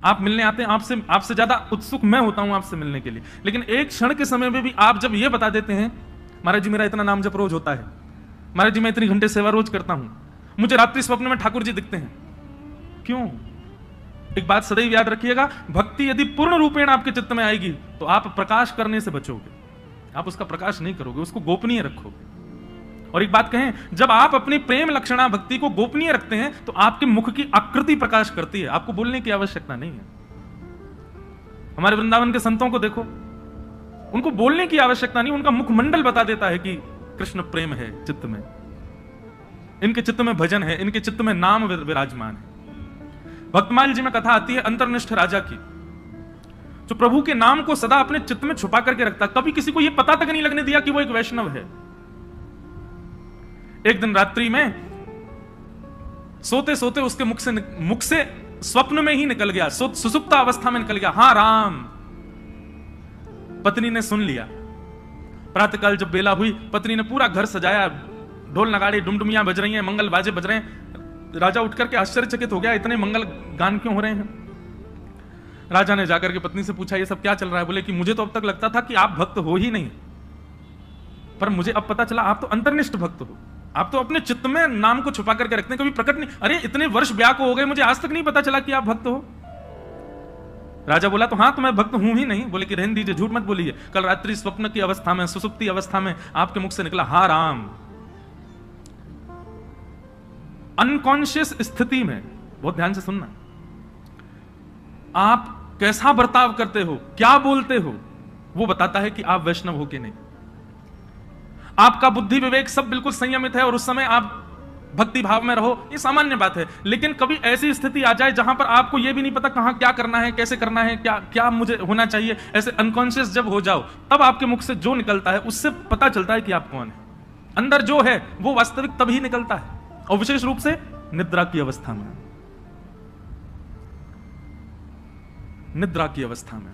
आप मिलने आते हैं, आपसे ज्यादा उत्सुक मैं होता हूं आपसे मिलने के लिए, लेकिन एक क्षण के समय में भी आप जब ये बता देते हैं महाराज जी मेरा इतना नाम जप रोज होता है, महाराज जी मैं इतनी घंटे सेवा रोज करता हूं, मुझे रात्रि स्वप्न में ठाकुर जी दिखते हैं, क्यों? एक बात सदैव याद रखिएगा, भक्ति यदि पूर्ण रूपेण आपके चित्त में आएगी तो आप प्रकाश करने से बचोगे, आप उसका प्रकाश नहीं करोगे, उसको गोपनीय रखोगे। और एक बात कहें, जब आप अपनी प्रेम लक्षणा भक्ति को गोपनीय रखते हैं तो आपके मुख की आकृति प्रकाश करती है, आपको बोलने की आवश्यकता नहीं है। हमारे वृंदावन के संतों को देखो, उनको बोलने की आवश्यकता नहीं, उनका मुखमंडल बता देता है कि कृष्ण प्रेम है चित्त में, इनके चित्त में भजन है, इनके चित्त में नाम विराजमान है। भक्तमाल जी में कथा आती है अंतर्निष्ठ राजा की, जो प्रभु के नाम को सदा अपने चित्त में छुपा करके रखता, कभी किसी को यह पता तक नहीं लगने दिया कि वो एक वैष्णव है। एक दिन रात्रि में सोते सोते उसके मुख से स्वप्न में ही निकल गया, सुसुप्त अवस्था में निकल गया, हाँ राम। पत्नी ने सुन लिया। प्रातःकाल जब बेला हुई, पत्नी ने पूरा घर सजाया, ढोल नगाड़े डुमडुमियां बज रही हैं, मंगल बाजे बज रहे हैं। राजा उठकर के आश्चर्यचकित हो गया, इतने मंगल गान क्यों हो रहे हैं? राजा ने जाकर के पत्नी से पूछा ये सब क्या चल रहा है? बोले कि मुझे तो अब तक लगता था कि आप भक्त हो ही नहीं, पर मुझे अब पता चला आप तो अंतर्निष्ठ भक्त हो, आप तो अपने चित्त में नाम को छुपा करके रखते हैं, कभी प्रकट नहीं। अरे इतने वर्ष ब्याह को हो गए, मुझे आज तक नहीं पता चला कि आप भक्त हो। राजा बोला तो हाँ तो मैं भक्त हूं ही नहीं। बोले कि रहने दीजिए, झूठ मत बोलिए, कल रात्रि स्वप्न की अवस्था में, सुसुप्ति अवस्था में आपके मुख से निकला हाँ राम। अनकॉन्शियस स्थिति में, बहुत ध्यान से सुनना, आप कैसा बर्ताव करते हो, क्या बोलते हो, वो बताता है कि आप वैष्णव हो कि नहीं। आपका बुद्धि विवेक सब बिल्कुल संयमित है और उस समय आप भक्ति भाव में रहो, ये सामान्य बात है। लेकिन कभी ऐसी स्थिति आ जाए जहां पर आपको यह भी नहीं पता कहां क्या करना है, कैसे करना है, क्या क्या मुझे होना चाहिए, ऐसे अनकॉन्शियस जब हो जाओ, तब आपके मुख से जो निकलता है उससे पता चलता है कि आप कौन है। अंदर जो है वो वास्तविक तभी निकलता है, और विशेष रूप से निद्रा की अवस्था में। निद्रा की अवस्था में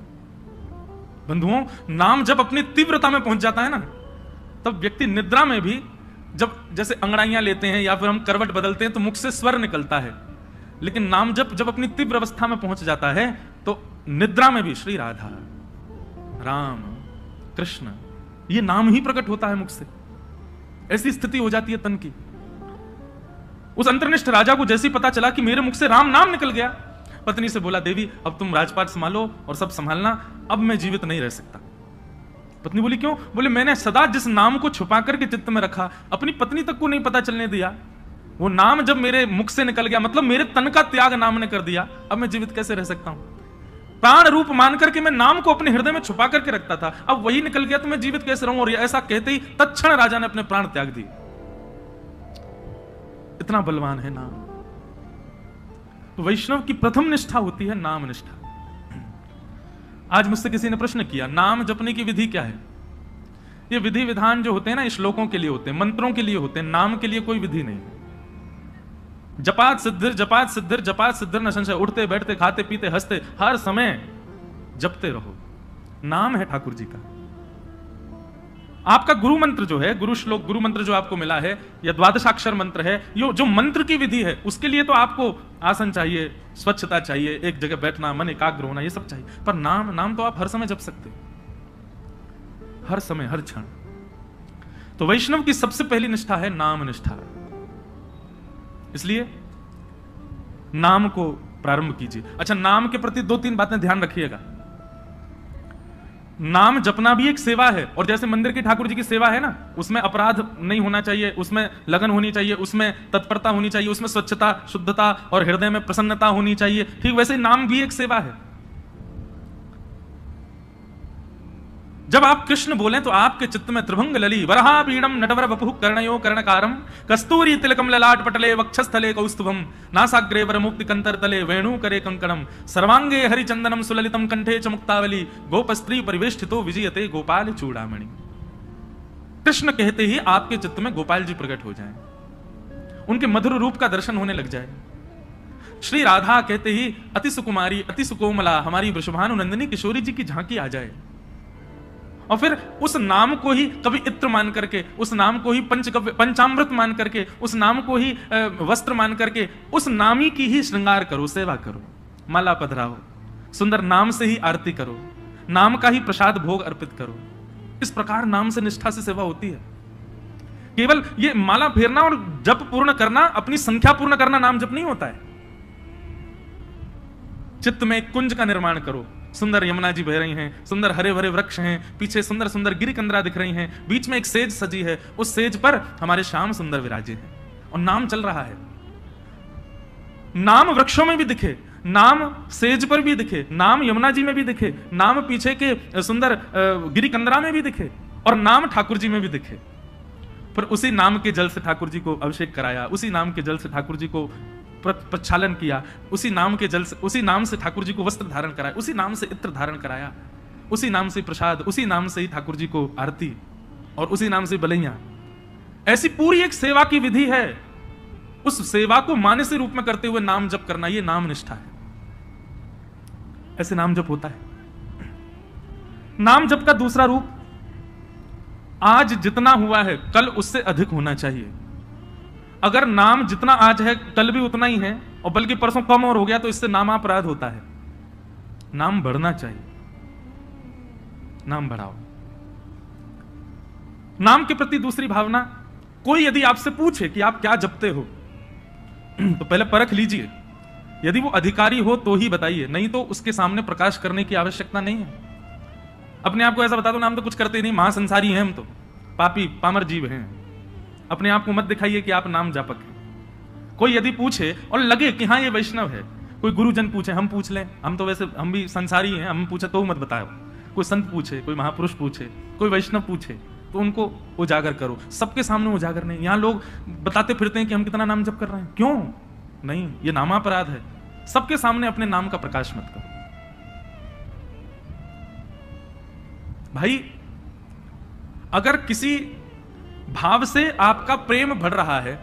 बंधुओं, नाम जब अपनी तीव्रता में पहुंच जाता है ना, तब व्यक्ति निद्रा में भी, जब जैसे अंगड़ाइयां लेते हैं या फिर हम करवट बदलते हैं तो मुख से स्वर निकलता है, लेकिन नाम जब अपनी तीव्र अवस्था में पहुंच जाता है तो निद्रा में भी श्री राधा, राम, कृष्ण, ये नाम ही प्रकट होता है मुख से। ऐसी स्थिति हो जाती है तन की। उस अंतर्निष्ठ राजा को जैसे ही पता चला कि मेरे मुख से राम नाम निकल गया, पत्नी से बोला देवी अब तुम राजपाट संभालो और सब संभालना, अब मैं जीवित नहीं रह सकता। पत्नी बोली क्यों? बोले मैंने सदा जिस नाम को छुपा करके चित्त में रखा, अपनी पत्नी तक को नहीं पता चलने दिया, वो नाम जब मेरे मुख से निकल गया, मतलब मेरे तन का त्याग नाम ने कर दिया, अब मैं जीवित कैसे रह सकता हूं? प्राण रूप मान करके मैं नाम को अपने हृदय में छुपा करके रखता था, अब वही निकल गया तो मैं जीवित कैसे रहूं? और ऐसा कहते ही तत्क्षण राजा ने अपने प्राण त्याग दिए। इतना बलवान है नाम। तो वैष्णव की प्रथम निष्ठा होती है नाम निष्ठा। आज मुझसे किसी ने प्रश्न किया, नाम जपने की विधि क्या है? ये विधि विधान जो होते हैं ना, श्लोकों के लिए होते हैं, मंत्रों के लिए होते हैं, नाम के लिए कोई विधि नहीं है। जपात सिद्धिर जपात सिद्धिर जपात सिद्धिर न संशय, उठते बैठते खाते पीते हंसते हर समय जपते रहो। नाम है ठाकुर जी का। आपका गुरु मंत्र जो है, गुरु श्लोक, गुरु मंत्र जो आपको मिला है, या द्वादशाक्षर मंत्र है, यो जो मंत्र की विधि है, उसके लिए तो आपको आसन चाहिए, स्वच्छता चाहिए, एक जगह बैठना, मन एकाग्र होना, ये सब चाहिए। पर नाम तो आप हर समय जप सकते, हर समय हर क्षण। तो वैष्णव की सबसे पहली निष्ठा है नाम निष्ठा। इसलिए नाम को प्रारंभ कीजिए। अच्छा, नाम के प्रति 2-3 बातें ध्यान रखिएगा। नाम जपना भी एक सेवा है, और जैसे मंदिर की ठाकुर जी की सेवा है ना, उसमें अपराध नहीं होना चाहिए, उसमें लगन होनी चाहिए, उसमें तत्परता होनी चाहिए, उसमें स्वच्छता, शुद्धता और हृदय में प्रसन्नता होनी चाहिए, ठीक वैसे नाम भी एक सेवा है। जब आप कृष्ण बोलें तो आपके चित्त में त्रिभंग लली वरहा पीड़म नटवर वपुः कर्णयो कर्णकारम कस्तूरी तिलकम ललाट पटले वक्षस्थले कौस्तुभम नासाग्रे वरमुक्ति कंतर तले वेणु करे कंकणम सर्वांगे हरिचंदनम सुललितम कंठे च मुक्तावली गोपस्त्री परिवेष्टितो विजयते गोपाल चूड़ामणि। कृष्ण कहते ही आपके चित्त में गोपाल जी प्रकट हो जाएं, उनके मधुर रूप का दर्शन होने लग जाए। श्री राधा कहते ही अति सुकुमारी अति सुकोमला हमारी वृषभानुनंदिनी किशोरी जी की झांकी आ जाए, और फिर उस नाम को ही कभी इत्र मान करके, उस नाम को ही पंचामृत मान करके, उस नाम को ही वस्त्र मान करके, उस नामी की ही श्रृंगार करो, सेवा करो, माला पधराओ, सुंदर नाम से ही आरती करो, नाम का ही प्रसाद भोग अर्पित करो। इस प्रकार नाम से निष्ठा से सेवा होती है। केवल ये माला फेरना और जप पूर्ण करना, अपनी संख्या पूर्ण करना नाम जप नहीं होता है। चित्त में एक कुंज का निर्माण करो, सुंदर यमुना जी बह रही हैं, सुंदर हरे भरे वृक्ष हैं, पीछे सुंदर सुंदर गिरिकंदरा दिख रही हैं, बीच में एक सेज सजी है, उस सेज पर हमारे श्याम सुंदर विराजे हैं और नाम चल रहा है। नाम वृक्षों में भी दिखे, नाम सेज पर भी दिखे, नाम यमुना जी में भी दिखे, नाम पीछे के सुंदर गिरिकंदरा में भी दिखे और नाम ठाकुर जी में भी दिखे। फिर उसी नाम के जल से ठाकुर जी को अभिषेक कराया, उसी नाम के जल से ठाकुर जी को प्रक्षालन किया, उसी नाम के जल से, उसी नाम से ठाकुर जी को वस्त्र धारण कराया, उसी नाम से इत्र धारण कराया, उसी नाम से प्रसाद, उसी नाम से ही ठाकुर जी को आरती और उसी नाम से बलैया। ऐसी पूरी एक सेवा की विधि है। उस सेवा को मानसी रूप में करते हुए नाम जप करना, यह नाम निष्ठा है। ऐसे नाम जप होता है। नाम जप का दूसरा रूप, आज जितना हुआ है कल उससे अधिक होना चाहिए। अगर नाम जितना आज है कल भी उतना ही है और बल्कि परसों कम और हो गया तो इससे नामापराध होता है। नाम बढ़ना चाहिए, नाम बढ़ाओ। नाम के प्रति दूसरी भावना, कोई यदि आपसे पूछे कि आप क्या जपते हो तो पहले परख लीजिए, यदि वो अधिकारी हो तो ही बताइए, नहीं तो उसके सामने प्रकाश करने की आवश्यकता नहीं है। अपने आप को ऐसा बता दो, नाम तो कुछ करते नहीं, महासंसारी हैं हम तो, पापी पामर जीव हैं। अपने आप को मत दिखाइए कि आप नाम जापक हैं। कोई यदि पूछे और लगे कि हाँ ये वैष्णव है, कोई गुरुजन पूछे, हम पूछ लें, हम तो वैसे हम भी संसारी हैं, हम पूछे तो मत बताओ। कोई संत पूछे, कोई महापुरुष पूछे, कोई वैष्णव पूछे तो उनको उजागर करो, सबके सामने उजागर नहीं। यहां लोग बताते फिरते हैं कि हम कितना नाम जप कर रहे हैं, क्यों नहीं, ये नामापराध है। सबके सामने अपने नाम का प्रकाश मत करो। भाई अगर किसी भाव से आपका प्रेम बढ़ रहा है,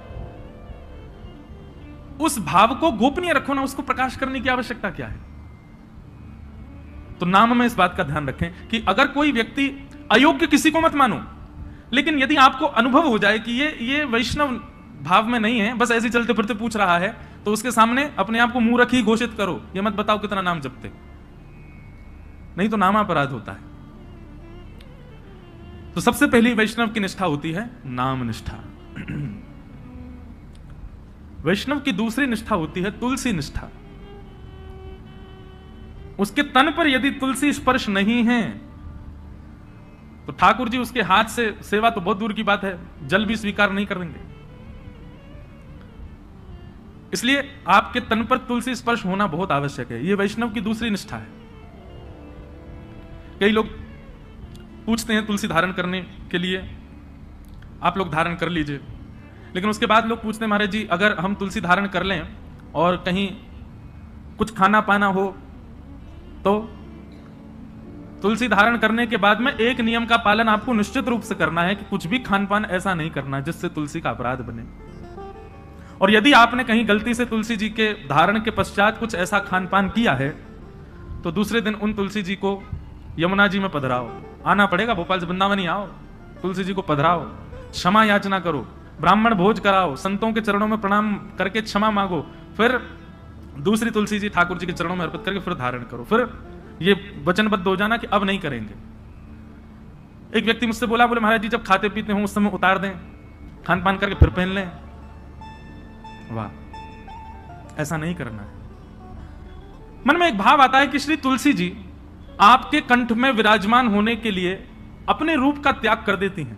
उस भाव को गोपनीय रखो ना, उसको प्रकाश करने की आवश्यकता क्या है। तो नाम में इस बात का ध्यान रखें कि अगर कोई व्यक्ति अयोग्य, किसी को मत मानो, लेकिन यदि आपको अनुभव हो जाए कि ये वैष्णव भाव में नहीं है, बस ऐसे चलते फिरते पूछ रहा है, तो उसके सामने अपने आप को मुंह रखी घोषित करो, ये मत बताओ कितना नाम जपते, नहीं तो नामापराध होता है। तो सबसे पहली वैष्णव की निष्ठा होती है नाम निष्ठा। वैष्णव की दूसरी निष्ठा होती है तुलसी निष्ठा। उसके तन पर यदि तुलसी स्पर्श नहीं है तो ठाकुर जी उसके हाथ से सेवा तो बहुत दूर की बात है, जल भी स्वीकार नहीं करेंगे। इसलिए आपके तन पर तुलसी स्पर्श होना बहुत आवश्यक है। यह वैष्णव की दूसरी निष्ठा है। कई लोग पूछते हैं तुलसी धारण करने के लिए, आप लोग धारण कर लीजिए, लेकिन उसके बाद लोग पूछते हैं महाराज जी अगर हम तुलसी धारण कर लें और कहीं कुछ खाना पाना हो तो। तुलसी धारण करने के बाद में एक नियम का पालन आपको निश्चित रूप से करना है कि कुछ भी खान पान ऐसा नहीं करना जिससे तुलसी का अपराध बने। और यदि आपने कहीं गलती से तुलसी जी के धारण के पश्चात कुछ ऐसा खान पान किया है तो दूसरे दिन उन तुलसी जी को यमुना जी में पधराओ, आना पड़ेगा, भोपाल से वृंदावन ही आओ, तुलसी जी को पधराओ, क्षमा याचना करो, ब्राह्मण भोज कराओ, संतों के चरणों में प्रणाम करके क्षमा मांगो, फिर दूसरी तुलसी जी ठाकुर जी के चरणों में अर्पित करके फिर धारण करो, फिर ये वचनबद्ध हो जाना कि अब नहीं करेंगे। एक व्यक्ति मुझसे बोला, बोले महाराज जी जब खाते पीते हो उस समय उतार दें, खान पान करके फिर पहन लें। वाह, ऐसा नहीं करना है। मन में एक भाव आता है कि श्री तुलसी जी आपके कंठ में विराजमान होने के लिए अपने रूप का त्याग कर देती हैं।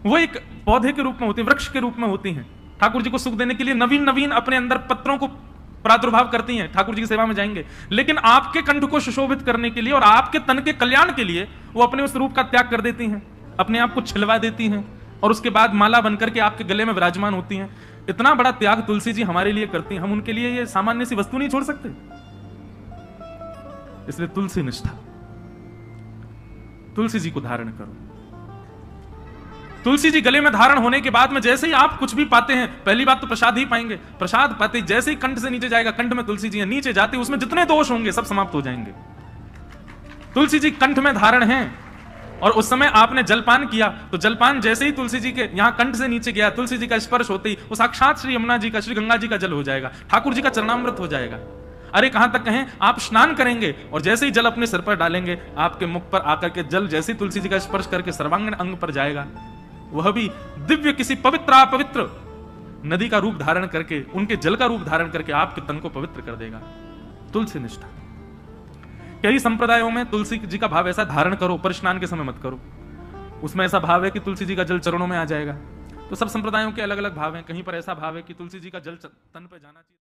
वो एक पौधे के रूप में होती है, वृक्ष के रूप में होती हैं, ठाकुर जी को सुख देने के लिए नवीन नवीन अपने अंदर पत्रों को प्रादुर्भाव करती हैं, ठाकुर जी की सेवा में जाएंगे। लेकिन आपके कंठ को सुशोभित करने के लिए और आपके तन के कल्याण के लिए वो अपने उस रूप का त्याग कर देती हैं, अपने आप को छिलवा देती हैं और उसके बाद माला बनकर के आपके गले में विराजमान होती हैं। इतना बड़ा त्याग तुलसी जी हमारे लिए करती हैं, हम उनके लिए ये सामान्य सी वस्तु नहीं छोड़ सकते। इसलिए तुलसी निष्ठा, तुलसी जी को धारण करो। तुलसी जी गले में धारण होने के बाद में जैसे ही आप कुछ भी पाते हैं, पहली बात तो प्रसाद ही पाएंगे, प्रसाद पाते जैसे ही कंठ से नीचे जाएगा, कंठ में तुलसी जी है, नीचे जाते उसमें जितने दोष होंगे सब समाप्त हो जाएंगे। तुलसी जी कंठ में धारण हैं और उस समय आपने जलपान किया तो जलपान जैसे ही तुलसी जी के यहां कंठ से नीचे गया, तुलसी जी का स्पर्श होते ही वो साक्षात श्री यमुना जी का, श्री गंगा जी का जल हो जाएगा, ठाकुर जी का चरणामृत हो जाएगा। अरे कहां तक कहें, आप स्नान करेंगे और जैसे ही जल अपने सिर पर डालेंगे, आपके मुख पर आकर के जल जैसे ही तुलसी जी का स्पर्श करके सर्वांगीण अंग पर जाएगा, वह भी दिव्य किसी पवित्र अपवित्र नदी का रूप धारण करके, उनके जल का रूप धारण करके आपके तन को पवित्र कर देगा। तुलसी निष्ठा। कई संप्रदायों में तुलसी जी का भाव ऐसा धारण करो पर स्नान के समय मत करो, उसमें ऐसा भाव है कि तुलसी जी का जल चरणों में आ जाएगा। तो सब संप्रदायों के अलग अलग भाव हैं। कहीं पर ऐसा भाव है कि तुलसी जी का जल तन पर जाना चाहिए।